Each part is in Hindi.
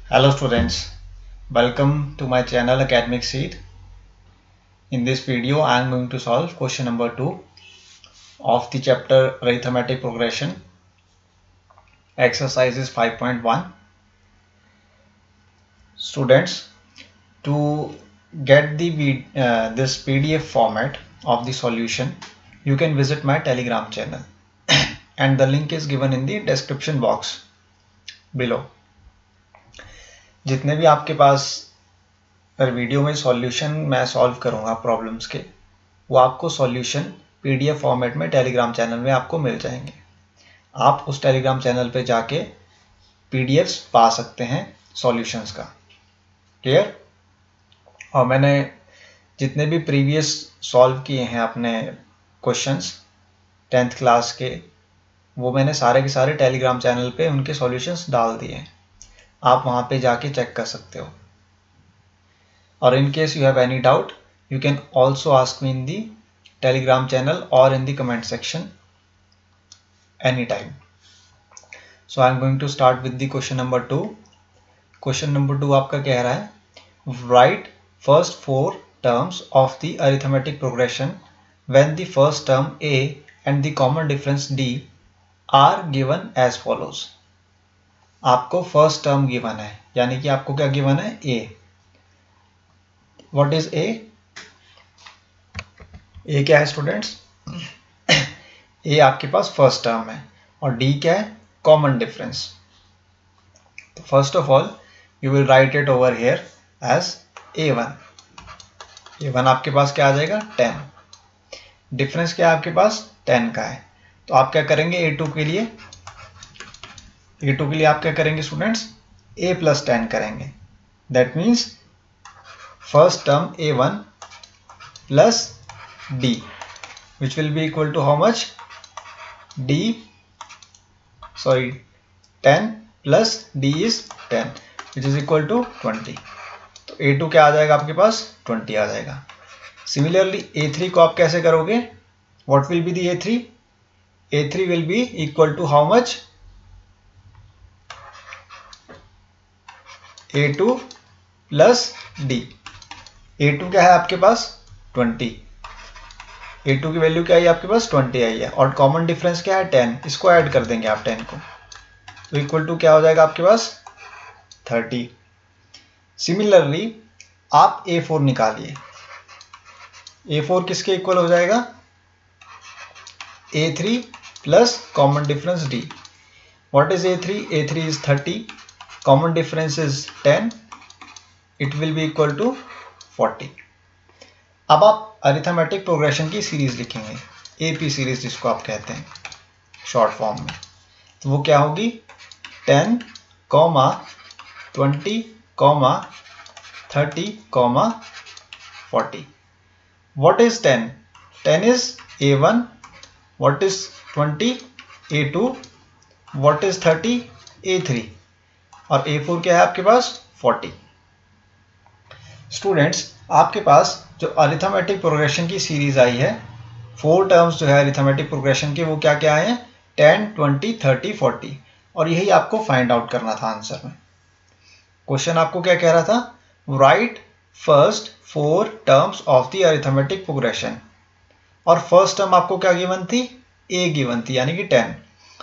Hello students, welcome to my channel Academic Seed. In this video I am going to solve question number 2 of the chapter Arithmetic Progression, exercises 5.1. Students, to get the this PDF format of the solution, you can visit my Telegram channel and the link is given in the description box below. जितने भी आपके पास वीडियो में सॉल्यूशन मैं सॉल्व करूंगा प्रॉब्लम्स के, वो आपको सॉल्यूशन पीडीएफ फॉर्मेट में टेलीग्राम चैनल में आपको मिल जाएंगे. आप उस टेलीग्राम चैनल पे जाके पीडीएफ्स पा सकते हैं सॉल्यूशंस का. क्लियर? और मैंने जितने भी प्रीवियस सॉल्व किए हैं अपने क्वेश्चंस 10th क्लास के, वो मैंने सारे के सारे टेलीग्राम चैनल पे उनके सॉल्यूशंस डाल दिए हैं. आप वहाँ पे जाके चेक कर सकते हो. और in case you have any doubt, you can also ask me in the Telegram channel or in the comment section anytime. So I am going to start with the question number 2. Question number 2 आपका कह रहा है, write first 4 terms of the arithmetic progression when the first term a and the common difference d are given as follows. आपको फर्स्ट टर्म गिवन है, यानी कि आपको क्या गिवन है? a. What is a? ए क्या है स्टूडेंट्स? ए आपके पास फर्स्ट टर्म है और डी क्या है? Common difference. तो first of all you will write it over here as a1. a1 आपके पास क्या आ जाएगा? 10. डिफरेंस क्या है आपके पास? 10 का है. तो आप क्या करेंगे a2 के लिए? a2 के लिए आप क्या करेंगे स्टूडेंट्स? a प्लस 10 करेंगे. That means first term a1 plus d, which will be equal to how much? 10 plus d is 10, which is equal to 20. तो a2 क्या आ जाएगा आपके पास? 20 आ जाएगा. Similarly a3 को आप कैसे करोगे? What will be the a3? a3 will be equal to how much? a2 plus d. a2 क्या है आपके पास? 20. a2 की वैल्यू क्या आई आपके पास? 20 आई है. और कॉमन डिफरेंस क्या है? 10. इसको ऐड कर देंगे आप 10 को, तो इक्वल टू क्या हो जाएगा आपके पास? 30. सिमिलरली आप a4 निकालिए. a4 किसके इक्वल हो जाएगा? a3 plus common difference d. What is a3? a3 is 30, common difference is 10, it will be equal to 40. अब आप अरिथमेटिक प्रोग्रेशन की सीरीज लिखेंगे, एपी सीरीज जिसको आप कहते हैं शॉर्ट फॉर्म में. तो वो क्या होगी? 10, 20, 30, 40. What is 10? 10 is a1. What is 20? a2. What is 30? a3. और a4 क्या है आपके पास? 40. स्टूडेंट्स, आपके पास जो अरिथमेटिक प्रोग्रेशन की सीरीज आई है, 4 टर्म्स जो है अरिथमेटिक प्रोग्रेशन के, वो क्या क्या आए हैं? 10, 20, 30, 40. और यही आपको फाइंड आउट करना था आंसर में. क्वेश्चन आपको क्या कह रहा था? Right first 4 terms of the arithmetic progression. और फर्स्ट टर्म आपको क्या गिवन थी? a गिवन थी, यानी कि 10.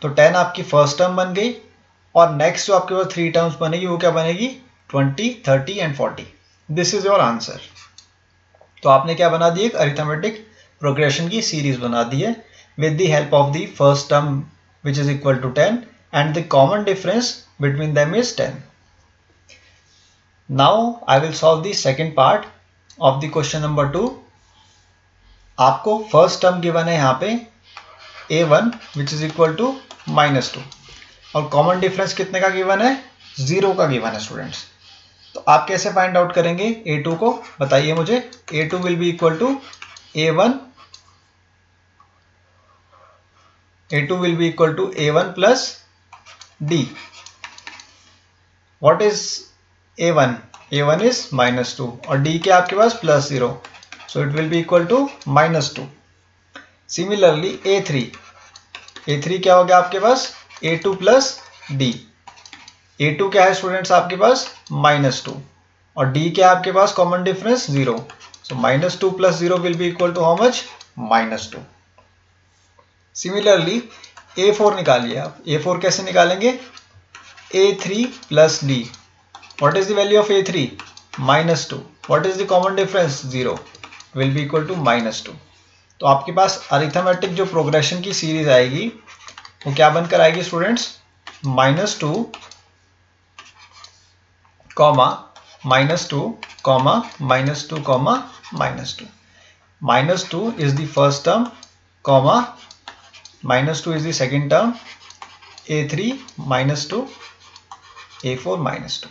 तो 10 आपकी फर्स्ट टर्म बन गई. और नेक्स्ट जो आपके पास 3 टर्म्स बनेगी, वो क्या बनेगी? 20, 30 and 40. This is your answer. तो आपने क्या बना दी? एक अरिथमेटिक प्रोग्रेशन की सीरीज बना दी है with the help of the first term which is equal to 10 and the common difference between them is 10. Now I will solve the second part of the question number 2. आपको फर्स्ट टर्म गिवन है यहाँ पे a1 which is equal to -2 और कॉमन डिफरेंस कितने का गिवन है? 0 का गिवन है स्टूडेंट्स. तो आप कैसे फाइंड आउट करेंगे a2 को? बताइए मुझे. a2 will be equal to a1. a2 will be equal to a1 plus d. What is a1? a1 is -2 और d क्या आपके पास? +0. So it will be equal to -2. Similarly a3 क्या हो गया आपके पास? a2 plus d. A2 क्या है स्टूडेंट्स आपके पास -2 और D क्या है आपके पास common difference 0. So -2 + 0 will be equal to how much -2. Similarly A4 निकालिए आप. A4 कैसे निकालेंगे? A3 + D. What is the value of A3? -2. What is the common difference? 0. Will be equal to -2. तो आपके पास अरिथमेटिक जो प्रोग्रेशन की सीरीज आएगी वो क्या बनकर आएगी students? -2, -2, -2, -2. -2 is the first term, -2 is the second term, A3 -2, A4 -2.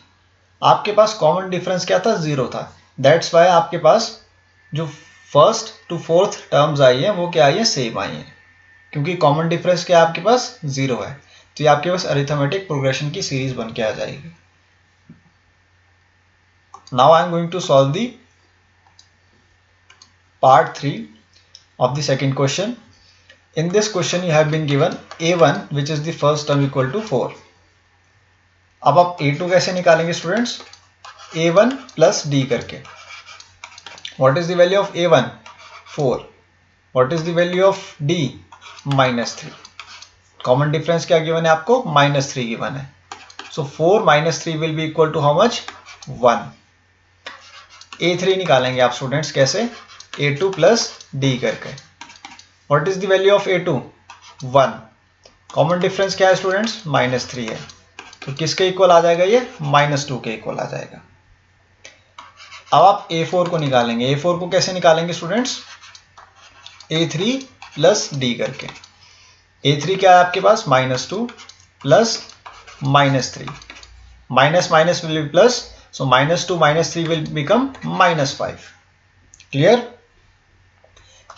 आपके पास कॉमन डिफरेंस क्या था? 0 था. दैट्स वाई आपके पास जो फर्स्ट टू फोर्थ टर्म्स आई है वो क्या आई है? सेम आई है, क्योंकि कॉमन डिफरेंस क्या आपके पास? 0 है. तो ये आपके पास अरिथमेटिक प्रोग्रेशन की सीरीज बन के आ जाएगी. Now I am going to solve the part 3 of the second question. In this question you have been given A1 which is the first term equal to 4. अब आप A2 कैसे निकालेंगे स्टूडेंट्स? A1 plus D करके. What is the value of A1? 4. What is the value of D? -3. Common difference क्या गिवन है आपको? -3 गिवन है. So 4 - 3 will be equal to how much? 1. A3 निकालेंगे आप स्टूडेंट्स कैसे? A2 plus D करके. What is the value of A2? 1. Common difference क्या है स्टूडेंट्स? -3 है. तो किसके इक्वल आ जाएगा ये? -2 के इक्वल आ जाएगा. अब आप A4 को निकालेंगे. A4 को कैसे निकालेंगे स्टूडेंट्स? A3 plus D करके. A3 क्या है आपके पास? -2 plus -3. Minus minus will be plus. So -2 - 3 will become -5. Clear?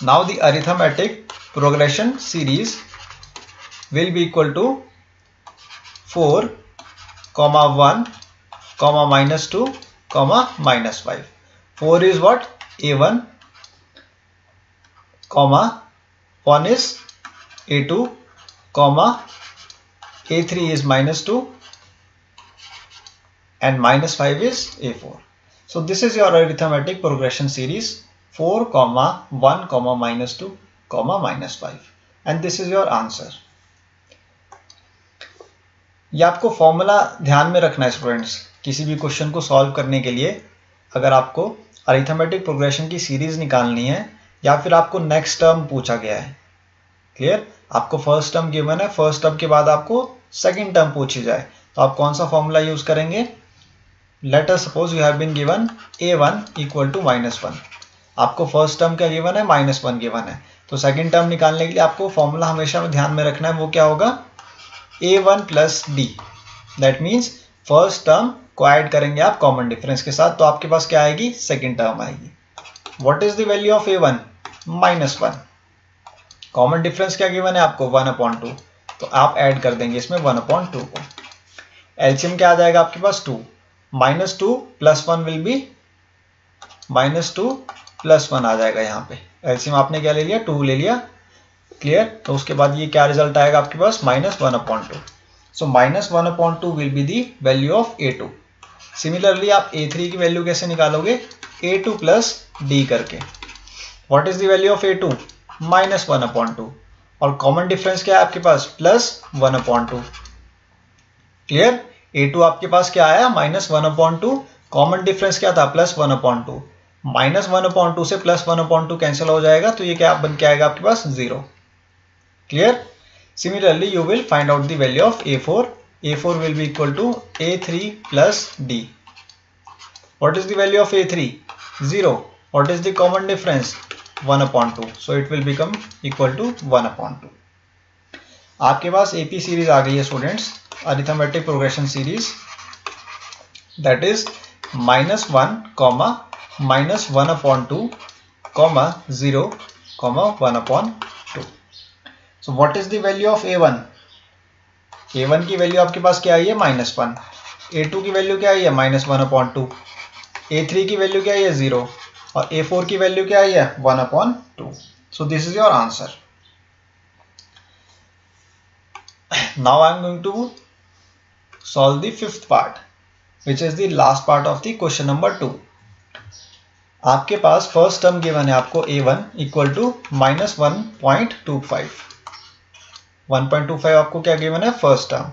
Now the arithmetic progression series will be equal to 4, 1, -2, -5. 4 is what? A1, 1 is A2, A3 is -2 and -5 is A4. So this is your arithmetic progression series 4, 1, -2, -5 and this is your answer. ये आपको फॉर्मूला ध्यान में रखना है स्टूडेंट्स. किसी भी क्वेश्चन को सॉल्व करने के लिए अगर आपको अरिथमेटिक प्रोग्रेशन की सीरीज निकालनी है या फिर आपको नेक्स्ट टर्म पूछा गया है. क्लियर? आपको फर्स्ट टर्म गिवन है, फर्स्ट टर्म के बाद आपको सेकंड टर्म पूछी जाए तो आप कौन सा फॉर्मूला यूज करेंगे? Let us suppose you have been given A1 equal to -1. आपको फर्स्ट टर्म क्या गिवन है? -1 गिवन है. तो सेकंड टर्म निकालने के लिए आपको फॉर्मूला हमेशा में ध्यान में रखना है. वो क्या होगा? A1 plus D. That means first term को ऐड करेंगे आप कॉमन डिफरेंस के साथ तो आपके पास क्या आएगी? सेकंड टर्म आएगी. What is the value of A1? -1. Common difference क्या गिवन है आपको? 1/2. तो आप ऐड कर देंगे इसमें 1/2 को. एलसीएम क्या आ जाएगा आपके पास? 2. -2 + 1 विल बी -2 + 1 आ जाएगा. यहाँ पे एलसीएम आपने क्या ले लिया? 2 ले लिया. क्लियर? तो उसके बाद ये क्या रिजल्ट आएगा आपके पास? -1/2. सो -1/2 will be the value of A2. Similarly आप A3 की वैल्यू कैसे निकालोगे? A2 plus D करके. What is the value of A2? -1/2 और कॉमन डिफरेंस क्या है आपके पास? +1/2. क्लियर? A2 आपके पास क्या आया? -1/2. कॉमन डिफरेंस क्या था? +1/2. -1/2 से +1/2 कैंसिल हो जाएगा तो ये क्या बन के आएगा आपके पास? 0. Clear? Similarly you will find out the value of A4. A4 will be equal to A3 plus D. What is the value of A3? 0. What is the common difference? 1/2. So it will become equal to 1/2. आपके पास AP सीरीज आ गई है students, arithmetic progression series, that is -1, -1/2, 0, 1/2. So what is the value of A1? A1 की वैल्यू आपके पास क्या आई है? -1. A2 की वैल्यू क्या आई है? -1/2. A3 की वैल्यू क्या आई है? 0 और A4 की वैल्यू क्या आई है? 1/2. So this is your answer. Now I am going to solve the fifth part, which is the last part of the question number 2. आपके पास फर्स्ट टर्म गिवन है आपको a1 इक्वल टू -1.25. 1.25 आपको क्या गिवन है फर्स्ट टर्म,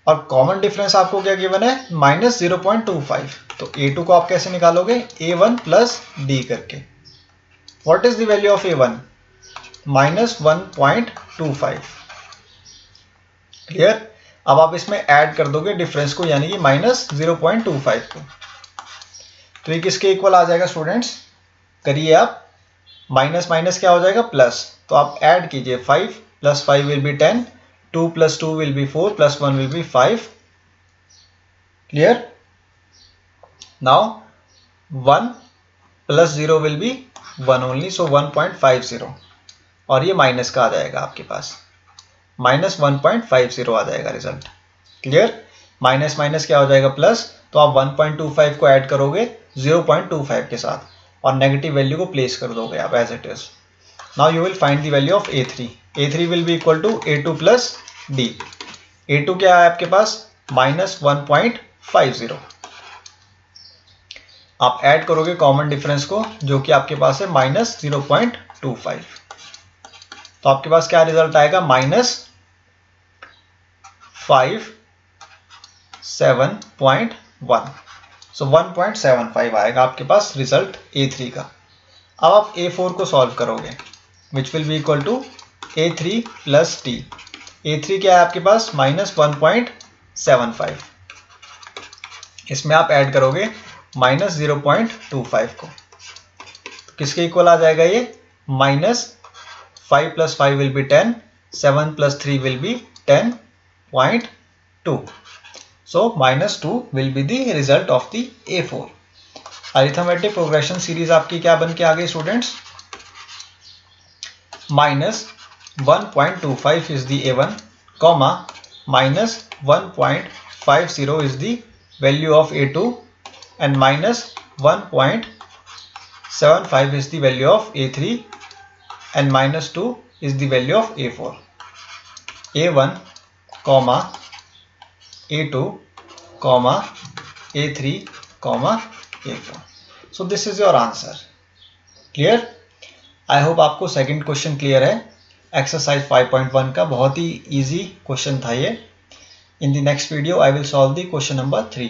और कॉमन डिफरेंस आपको क्या गिवन है -0.25. तो a2 को आप कैसे निकालोगे, a1 प्लस d करके. What is the value of a1? -1.25. Clear. अब आप इसमें ऐड कर दोगे डिफरेंस को, यानी कि -0.25 को. तो ये किसके इक्वल आ जाएगा स्टूडेंट्स, करिए आप. माइनस माइनस क्या हो जाएगा प्लस, तो आप ऐड कीजिए. 5 + 5 will be 10, 2 + 2 will be 4, + 1 will be 5. Clear. Now 1 + 0 will be 1 only, so 1.50, और ये माइनस का आ जाएगा आपके पास, -1.50 आ जाएगा रिजल्ट. क्लियर. माइनस माइनस क्या हो जाएगा प्लस, तो आप 1.25 को ऐड करोगे 0.25 के साथ, और नेगेटिव वैल्यू को प्लेस कर दोगे आप as it is. Now you will find the value of a3. a3 will be equal to a2 plus d. a2 क्या है आपके पास, -1.50. आप ऐड करोगे कॉमन डिफरेंस को, जो कि आपके पास है -0.25. तो आपके पास क्या रिजल्ट आएगा, -571. सो 1.75 आएगा आपके पास रिजल्ट a3 का. अब आप a4 को सॉल्व करोगे, which will be equal to a3 plus d. a3 क्या है आपके पास, -1.75. इसमें आप ऐड करोगे -0.25 को, तो किसके इक्वल आ जाएगा ये, -5 + 5 will be 10, 7 + 3 will be 10.2. So -2 will be the result of the A4. Arithmetic progression series आपकी क्या बन के आ गई students, -1.25 is the A1, -1.50 is the value of A2, and -1.75 is the value of A3, and -2 is the value of A4. A1, A2, A3, A4. So this is your answer. Clear? I hope आपको सेकंड क्वेश्चन क्लियर है. एक्सरसाइज 5.1 का बहुत ही इजी क्वेश्चन था ये. In the next video I will solve the question number 3.